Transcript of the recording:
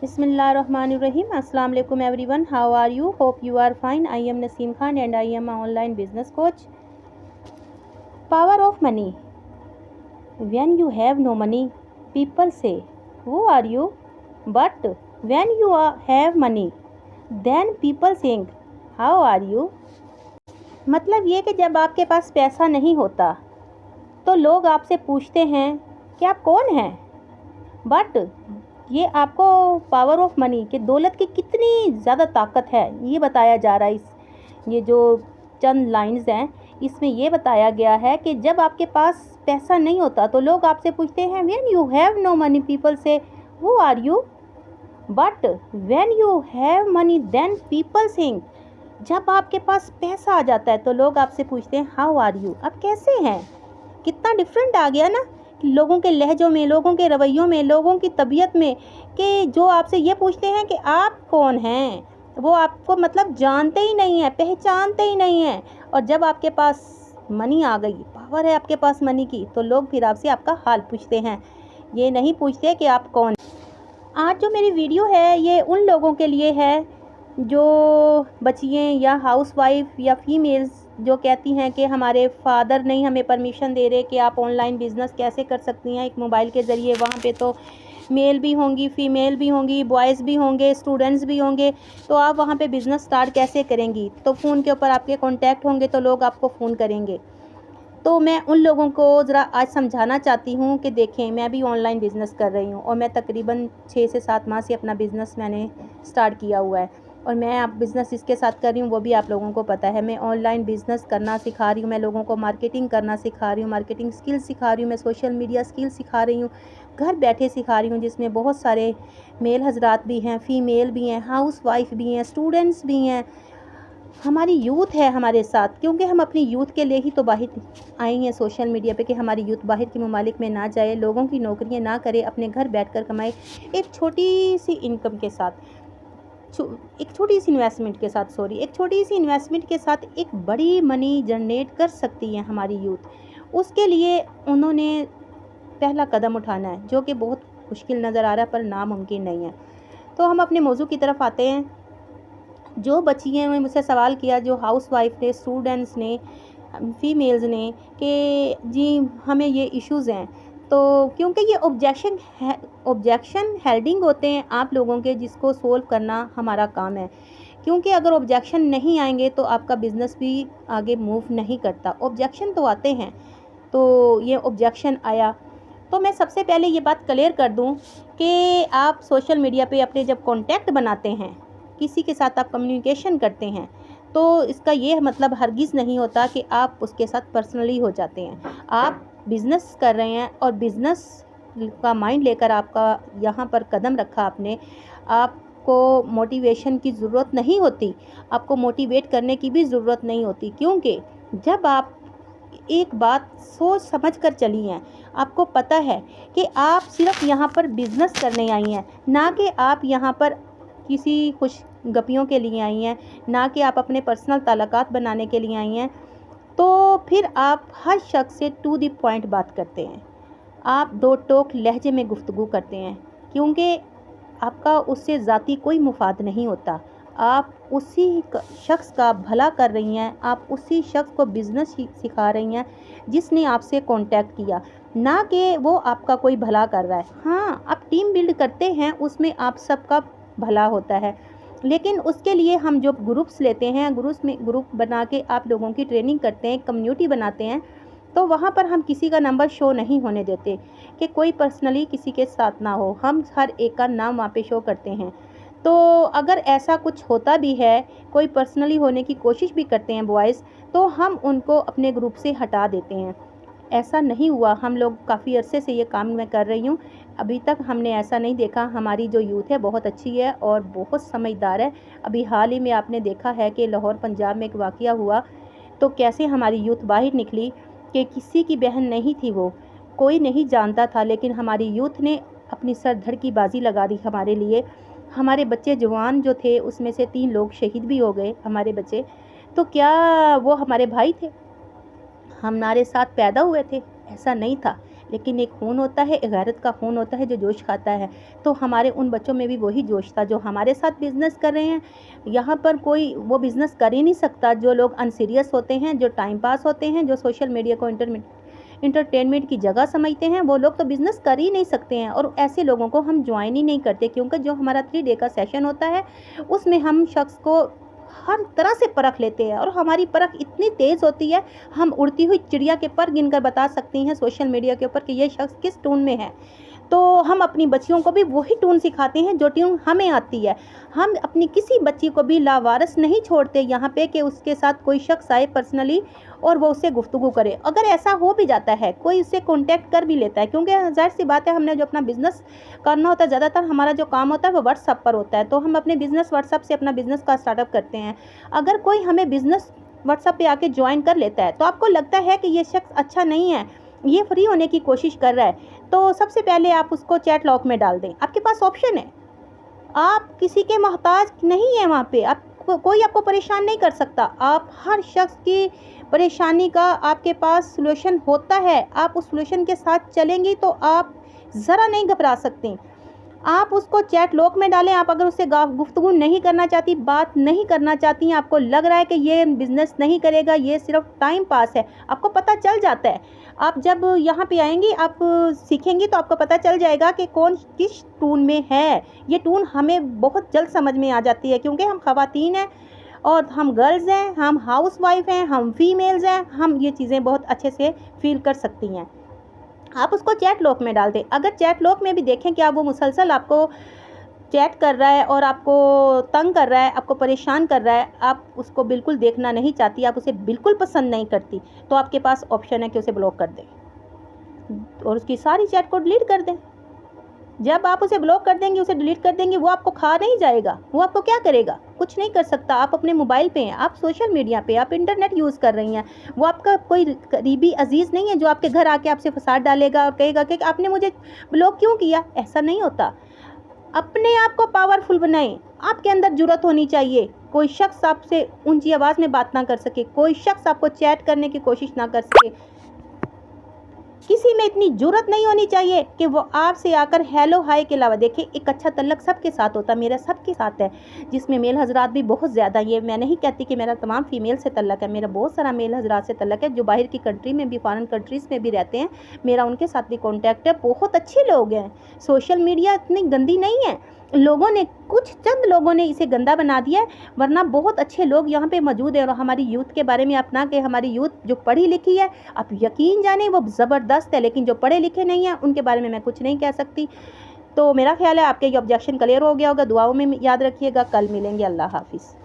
Bismillahirrahmanirrahim. Assalamu alaikum everyone. How are you? Hope you are fine. I am Naseem Khan and I am an online business coach. Power of money. When you have no money, people say, "Who are you?" But when you have money, then people think, "How are you?" मतलब ये कि जब आपके पास पैसा नहीं होता तो लोग आपसे पूछते हैं कि आप कौन हैं। बट ये आपको पावर ऑफ मनी कि दौलत की कितनी ज़्यादा ताकत है ये बताया जा रहा है। ये जो चंद लाइंस हैं इसमें ये बताया गया है कि जब आपके पास पैसा नहीं होता तो लोग आपसे पूछते हैं when you have no money people say who are you, but when you have money then people sing. जब आपके पास पैसा आ जाता है तो लोग आपसे पूछते हैं हाउ आर यू, आप कैसे हैं। कितना डिफरेंट आ गया ना लोगों के लहजों में, लोगों के रवैयों में, लोगों की तबीयत में, कि जो आपसे ये पूछते हैं कि आप कौन हैं, वो आपको मतलब जानते ही नहीं हैं, पहचानते ही नहीं हैं। और जब आपके पास मनी आ गई, पावर है आपके पास मनी की, तो लोग फिर आपसे आपका हाल पूछते हैं, ये नहीं पूछते कि आप कौन। आज जो मेरी वीडियो है ये उन लोगों के लिए है जो बच्चियाँ या हाउसवाइफ या फीमेल्स जो कहती हैं कि हमारे फादर नहीं हमें परमिशन दे रहे कि आप ऑनलाइन बिज़नेस कैसे कर सकती हैं एक मोबाइल के ज़रिए। वहाँ पे तो मेल भी होंगी, फीमेल भी होंगी, बॉयज़ भी होंगे, स्टूडेंट्स भी होंगे, तो आप वहाँ पे बिज़नेस स्टार्ट कैसे करेंगी। तो फ़ोन के ऊपर आपके कॉन्टैक्ट होंगे तो लोग आपको फ़ोन करेंगे। तो मैं उन लोगों को ज़रा आज समझाना चाहती हूँ कि देखें, मैं भी ऑनलाइन बिज़नेस कर रही हूँ और मैं तकरीबन 6 से 7 माह से अपना बिज़नेस मैंने स्टार्ट किया हुआ है और मैं अब बिज़नेस इसके साथ कर रही हूँ वो भी आप लोगों को पता है। मैं ऑनलाइन बिज़नेस करना सिखा रही हूँ, मैं लोगों को मार्केटिंग करना सिखा रही हूँ, मार्केटिंग स्किल्स सिखा रही हूँ, मैं सोशल मीडिया स्किल्स सिखा रही हूँ, घर बैठे सिखा रही हूँ, जिसमें बहुत सारे मेल हज़रात भी हैं, फ़ीमेल भी हैं, हाउस वाइफ भी हैं, स्टूडेंट्स भी हैं, हमारी यूथ है हमारे साथ, क्योंकि हम अपनी यूथ के लिए ही तो बाहर आए हैं सोशल मीडिया पे कि हमारी यूथ बाहर के ममालिक में ना जाए, लोगों की नौकरियां ना करे, अपने घर बैठकर कमाए एक छोटी सी इनकम के साथ, एक छोटी सी इन्वेस्टमेंट के साथ एक बड़ी मनी जनरेट कर सकती है हमारी यूथ। उसके लिए उन्होंने पहला कदम उठाना है जो कि बहुत मुश्किल नज़र आ रहा है पर नामुमकिन नहीं है। तो हम अपने मौजू की तरफ आते हैं। जो बच्चियों ने मुझसे सवाल किया, जो हाउस वाइफ ने, स्टूडेंट्स ने, फीमेल्स ने, कि जी हमें ये इश्यूज़ हैं, तो क्योंकि ये ऑब्जेक्शन हेल्डिंग होते हैं आप लोगों के, जिसको सोल्व करना हमारा काम है। क्योंकि अगर ऑब्जेक्शन नहीं आएंगे तो आपका बिज़नेस भी आगे मूव नहीं करता। ऑब्जेक्शन तो आते हैं, तो ये ऑब्जेक्शन आया तो मैं सबसे पहले ये बात क्लियर कर दूं कि आप सोशल मीडिया पे अपने जब कॉन्टैक्ट बनाते हैं, किसी के साथ आप कम्युनिकेशन करते हैं, तो इसका ये मतलब हरगिज़ नहीं होता कि आप उसके साथ पर्सनली हो जाते हैं। आप बिज़नेस कर रहे हैं और बिज़नेस का माइंड लेकर आपका यहाँ पर कदम रखा आपने, आपको मोटिवेशन की ज़रूरत नहीं होती, आपको मोटिवेट करने की भी ज़रूरत नहीं होती, क्योंकि जब आप एक बात सोच समझ कर चली हैं, आपको पता है कि आप सिर्फ यहाँ पर बिज़नेस करने आई हैं, ना कि आप यहाँ पर किसी खुश गपियों के लिए आई हैं, ना कि आप अपने पर्सनल ताल्लुकात बनाने के लिए आई हैं, तो फिर आप हर शख्स से टू द पॉइंट बात करते हैं, आप दो टोक लहजे में गुफ्तगू करते हैं, क्योंकि आपका उससे ज़ाती कोई मुफाद नहीं होता। आप उसी शख्स का भला कर रही हैं, आप उसी शख्स को बिज़नेस सिखा रही हैं जिसने आपसे कांटेक्ट किया, ना कि वो आपका कोई भला कर रहा है। हाँ, आप टीम बिल्ड करते हैं, उसमें आप सबका भला होता है, लेकिन उसके लिए हम जो ग्रुप्स लेते हैं, ग्रुप बना के आप लोगों की ट्रेनिंग करते हैं, कम्युनिटी बनाते हैं, तो वहाँ पर हम किसी का नंबर शो नहीं होने देते कि कोई पर्सनली किसी के साथ ना हो, हम हर एक का नाम वहाँ पे शो करते हैं। तो अगर ऐसा कुछ होता भी है, कोई पर्सनली होने की कोशिश भी करते हैं बॉयज़, तो हम उनको अपने ग्रुप से हटा देते हैं। ऐसा नहीं हुआ, हम लोग काफ़ी अरसे से ये काम मैं कर रही हूँ, अभी तक हमने ऐसा नहीं देखा। हमारी जो यूथ है बहुत अच्छी है और बहुत समझदार है। अभी हाल ही में आपने देखा है कि लाहौर पंजाब में एक वाक़या हुआ, तो कैसे हमारी यूथ बाहर निकली, कि किसी की बहन नहीं थी, वो कोई नहीं जानता था, लेकिन हमारी यूथ ने अपनी सर धड़ की बाजी लगा दी हमारे लिए। हमारे बच्चे जवान जो थे उसमें से 3 लोग शहीद भी हो गए हमारे बच्चे। तो क्या वो हमारे भाई थे, हमारे साथ पैदा हुए थे? ऐसा नहीं था, لیکن ایک خون ہوتا ہے، ایک غیرت کا خون ہوتا ہے جو جوش کھاتا ہے. تو ہمارے ان بچوں میں بھی وہی جوش تھا جو ہمارے ساتھ بزنس کر رہے ہیں. یہاں پر کوئی وہ بزنس کر ہی نہیں سکتا جو لوگ ان سیریس ہوتے ہیں، جو ٹائم پاس ہوتے ہیں، جو سوشل میڈیا کو انٹرٹینمنٹ کی جگہ سمجھتے ہیں. وہ لوگ تو بزنس کر ہی نہیں سکتے ہیں، اور ایسے لوگوں کو ہم جوائن ہی نہیں کرتے، کیونکہ جو ہمارا 3 ڈے کا سیشن ہوتا ہے اس میں ہم شخص کو ہر طرح سے پرکھ لیتے ہیں، اور ہماری پرکھ اتنی تیز ہوتی ہے ہم اڑتی ہوئی چڑیا کے پر گن کر بتا سکتی ہیں سوشل میڈیا کے اوپر کہ یہ شخص کس ٹون میں ہے. تو ہم اپنی بچیوں کو بھی وہی ٹون سکھاتے ہیں جو ٹون ہمیں آتی ہے. ہم اپنی کسی بچی کو بھی لاوارث نہیں چھوڑتے یہاں پہ کہ اس کے ساتھ کوئی شخص آئے پرسنلی اور وہ اس سے گفتگو کرے. اگر ایسا ہو بھی جاتا ہے، کوئی اس سے کانٹیکٹ کر بھی لیتا ہے، کیونکہ ظاہر سی بات ہے ہم نے جو اپنا بزنس کرنا ہوتا ہے، زیادہ تر ہمارا جو کام ہوتا ہے وہ واٹس ایپ پر ہوتا ہے، تو ہم اپنے بزنس واٹس ایپ سے اپنا بزنس کا اسٹارٹ اپ کرتے ہیں. اگر کوئی ہمیں بزنس واٹس ایپ پہ آ کے جوائن کر لیتا ہے تو آپ کو لگتا ہے کہ یہ شخص اچھا نہیں ہے، یہ فری ہونے کی کوشش کر رہا ہے، تو سب سے پہلے آپ اس کو چیٹ لاک میں ڈال دیں. آپ کے پاس آپشن ہے، آپ کسی کے محتاج نہیں ہیں. وہاں پہ کوئی آپ کو پریشان نہیں کر سکتا. آپ ہر شخص کی پریشانی کا آپ کے پاس سلوشن ہوتا ہے. آپ اس سلوشن کے ساتھ چلیں گی تو آپ ذرا نہیں گھبرا سکتی. آپ اس کو چیٹ لاک میں ڈالیں. آپ اگر اس سے گفتگو نہیں کرنا چاہتی، بات نہیں کرنا چاہتی ہیں، آپ کو لگ رہا ہے کہ یہ بزنس نہیں کرے گا، یہ صرف ٹائم پاس ہے، آپ کو پتہ چل جاتا ہے. آپ جب یہاں پہ آئیں گی، آپ سیکھیں گی تو آپ کو پتہ چل جائے گا کہ کون کس ٹون میں ہے. یہ ٹون ہمیں بہت جلد سمجھ میں آ جاتی ہے، کیونکہ ہم خواتین ہیں اور ہم گرلز ہیں، ہم ہاؤس وائف ہیں، ہم فیمیلز ہیں، ہم یہ چیزیں بہت اچھے سے فیل کر سکتی ہیں. آپ اس کو چیٹ لاک میں ڈال دیں. اگر چیٹ لاک میں بھی دیکھیں کہ آپ وہ مسلسل آپ کو چیٹ کر رہا ہے اور آپ کو تنگ کر رہا ہے، آپ کو پریشان کر رہا ہے، آپ اس کو بالکل دیکھنا نہیں چاہتی، آپ اسے بالکل پسند نہیں کرتی، تو آپ کے پاس آپشن ہے کہ اسے بلاک کر دیں اور اس کی ساری چیٹ کو ڈیلیٹ کر دیں. جب آپ اسے بلاک کر دیں گے، اسے ڈیلیٹ کر دیں گے، وہ آپ کو کھا نہیں جائے گا. وہ آپ کو کیا کرے گا؟ کچھ نہیں کر سکتا. آپ اپنے موبائل پہ ہیں، آپ سوشل میڈیا پہ، آپ انٹرنیٹ یوز کر رہی ہیں. وہ آپ کا کوئی قریبی عزیز نہیں ہے جو آپ کے گھر آ کے آپ سے فساد ڈالے گا اور کہے گا کہ آپ نے مجھے بلاک کیوں کیا. ایسا نہیں ہوتا. اپنے آپ کو پاورفل بنائیں. آپ کے اندر جرأت ہونی چاہیے. کوئی شخص آپ سے اونچی آواز میں بات نہ کر سکے، کوئی شخص آپ کو چیٹ کرنے کی کوشش نہ کر سکے. کسی میں اتنی جرأت نہیں ہونی چاہیے کہ وہ آپ سے آ کر ہیلو ہائی کے علاوہ، دیکھیں ایک اچھا تعلق سب کے ساتھ ہوتا ہے، میرا سب کے ساتھ ہے، جس میں میل حضرات بھی بہت زیادہ. یہ میں نہیں کہتی کہ میرا تمام فیمیل سے تعلق ہے، میرا بہت سارا میل حضرات سے تعلق ہے جو باہر کی کنٹری میں بھی، فارن کنٹریز میں بھی رہتے ہیں. میرا ان کے ساتھ بھی کانٹیکٹ ہے. بہت اچھے لوگ ہیں. سوشل میڈیا اتنی گندی نہیں ہے. لوگوں نے چند لوگوں نے اسے گندا بنا دیا ہے، ورنہ بہت اچھے لوگ یہاں پہ موجود ہیں. اور ہماری یوتھ کے بارے میں اپنا کہ ہماری یوتھ جو پڑھی لکھی ہے، آپ یقین جانیں وہ زبردست ہے، لیکن جو پڑھے لکھے نہیں ہیں ان کے بارے میں کچھ نہیں کہہ سکتی. تو میرا خیال ہے آپ کے یہ آبجیکشن کلیئر ہو گیا ہوگا. دعاؤں میں یاد رکھیے گا. کل ملیں گے. اللہ حافظ.